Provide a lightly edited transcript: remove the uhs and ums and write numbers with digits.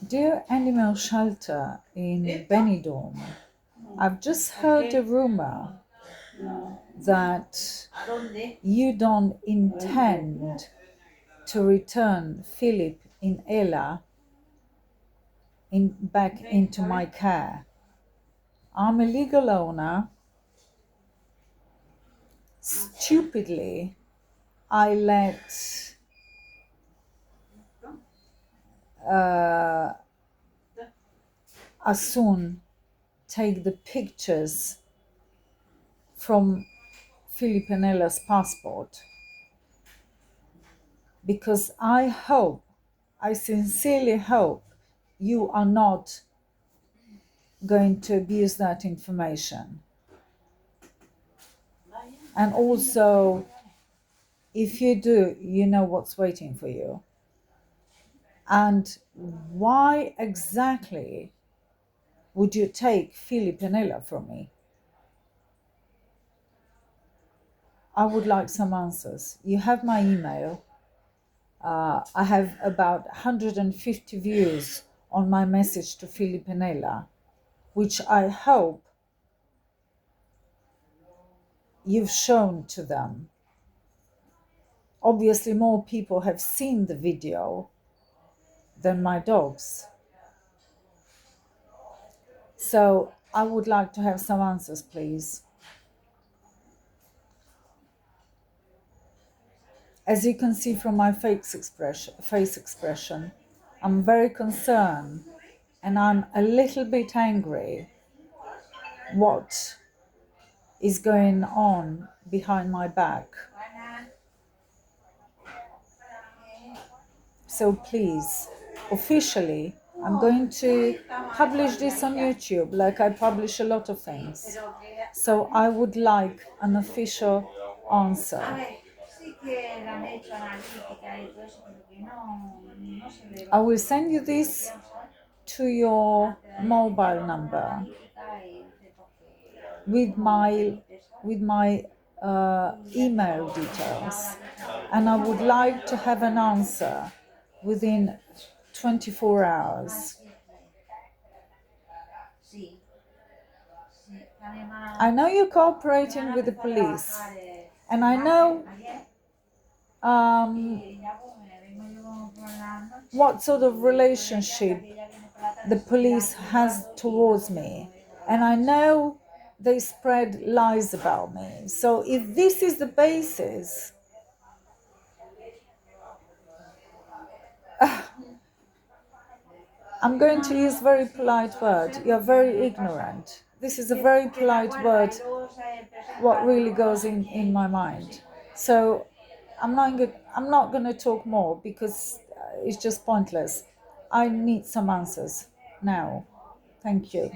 Dear Animal Shelter in Benidorn, I've just heard a rumor that you don't intend to return Philip in Ella back into my care. I'm a legal owner. Stupidly, I let Asun take the pictures from Philip and Ella's passport because I sincerely hope you are not going to abuse that information. And also, if you do, you know what's waiting for you. And why exactly would you take Philip and Ella from me? I would like some answers. You have my email. I have about 150 views on my message to Philip and Ella, which I hope you've shown to them. Obviously, more people have seen the video than my dogs. So I would like to have some answers, please. As you can see from my face expression, I'm very concerned and I'm a little bit angry what is going on behind my back. So please, officially, I'm going to publish this on YouTube like I publish a lot of things. So I would like an official answer. I will send you this to your mobile number with my email details, and I would like to have an answer within 24 hours. I know you're cooperating with the police, and I know what sort of relationship the police has towards me, and I know they spread lies about me. So if this is the basis, I'm going to use very polite word. You're very ignorant. This is a very polite word, what really goes in my mind. So I'm not going to talk more because it's just pointless. I need some answers now. Thank you.